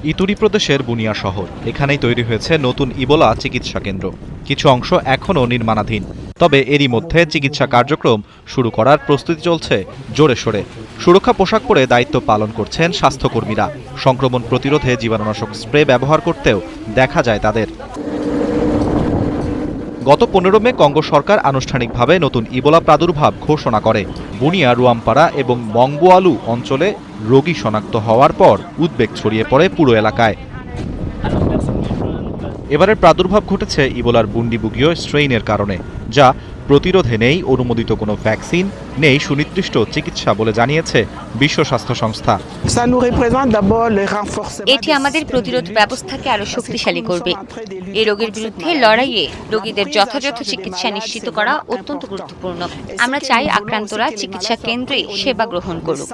ইতুরি প্রদেশের বুনিয়া শহর, এখানেই তৈরি হয়েছে নতুন ইবোলা চিকিৎসা কেন্দ্র। কিছু অংশ এখনও নির্মাণাধীন, তবে এরই মধ্যে চিকিৎসা কার্যক্রম শুরু করার প্রস্তুতি চলছে জোরে সোরে। সুরক্ষা পোশাক পরে দায়িত্ব পালন করছেন স্বাস্থ্যকর্মীরা। সংক্রমণ প্রতিরোধে জীবাণুনাশক স্প্রে ব্যবহার করতেও দেখা যায় তাদের। গত 15 মে কঙ্গো সরকার আনুষ্ঠানিকভাবে নতুন ইবোলা প্রাদুর্ভাব ঘোষণা করে। বুনিয়া, রুয়ামপাড়া এবং মংবোয়ালু অঞ্চলে রোগী শনাক্ত হওয়ার পর উদ্বেগ ছড়িয়ে পড়ে পুরো এলাকায়। এবারের প্রাদুর্ভাব ঘটেছে ইবোলার বুন্ডিবুগীয় স্ট্রেইনের কারণে, যা প্রতিরোধে নেই অনুমোদিত কোনো ভ্যাকসিন, নেই সুনির্দিষ্ট চিকিৎসা বলে জানিয়েছে বিশ্ব স্বাস্থ্য সংস্থা। এটি আমাদের প্রতিরোধ ব্যবস্থাকে আরো শক্তিশালী করবে। এই রোগের বিরুদ্ধে লড়াইয়ে রোগীদের যথাযথ চিকিৎসা নিশ্চিত করা অত্যন্ত গুরুত্বপূর্ণ। আমরা চাই আক্রান্তরা চিকিৎসা কেন্দ্রে সেবা গ্রহণ করুক।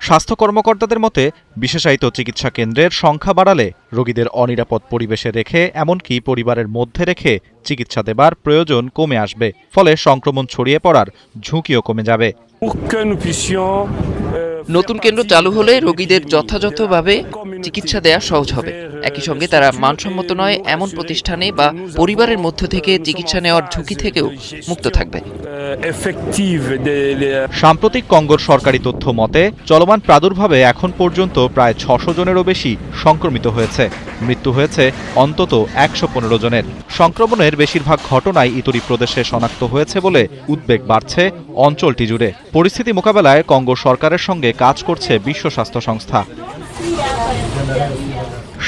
স্বাস্থ্য কর্মকর্তাদের মতে, বিশেষায়িত চিকিৎসা কেন্দ্রের সংখ্যা বাড়ালে রোগীদের অনিরাপদ পরিবেশে রেখে, এমনকি পরিবারের মধ্যে রেখে চিকিৎসা দেবার প্রয়োজন কমে আসবে। ফলে সংক্রমণ ছড়িয়ে পড়ার ঝুঁকিও কমে যাবে। নতুন কেন্দ্র চালু হলে রোগীদের যথাযথভাবে চিকিৎসা দেওয়া সহজ হবে। একই সঙ্গে তারা মানসম্মত নয় এমন প্রতিষ্ঠানে বা পরিবারের মধ্য থেকে চিকিৎসা নেওয়ার ঝুঁকি থেকেও মুক্ত থাকবে। সাম্প্রতিক কঙ্গোর সরকারি তথ্য মতে, চলমান প্রাদুর্ভাবে এখন পর্যন্ত প্রায় 600 জনেরও বেশি সংক্রমিত হয়েছে। মৃত্যু হয়েছে অন্তত 115 জনের। সংক্রমণের বেশিরভাগ ঘটনাই ইতুরি প্রদেশে শনাক্ত হয়েছে বলে উদ্বেগ বাড়ছে অঞ্চলটি জুড়ে। পরিস্থিতি মোকাবেলায় কঙ্গো সরকারের সঙ্গে কাজ করছে বিশ্ব স্বাস্থ্য সংস্থা।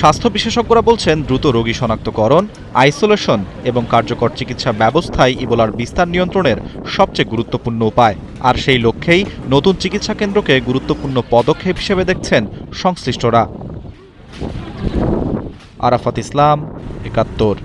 স্বাস্থ্য বিশেষজ্ঞরা বলছেন, দ্রুত রোগী শনাক্তকরণ, আইসোলেশন এবং কার্যকর চিকিৎসা ব্যবস্থাই ইবোলার বিস্তার নিয়ন্ত্রণের সবচেয়ে গুরুত্বপূর্ণ উপায়। আর সেই লক্ষ্যেই নতুন চিকিৎসা কেন্দ্রকে গুরুত্বপূর্ণ পদক্ষেপ হিসেবে দেখছেন সংশ্লিষ্টরা। আরাফাত ইসলাম, ৭১।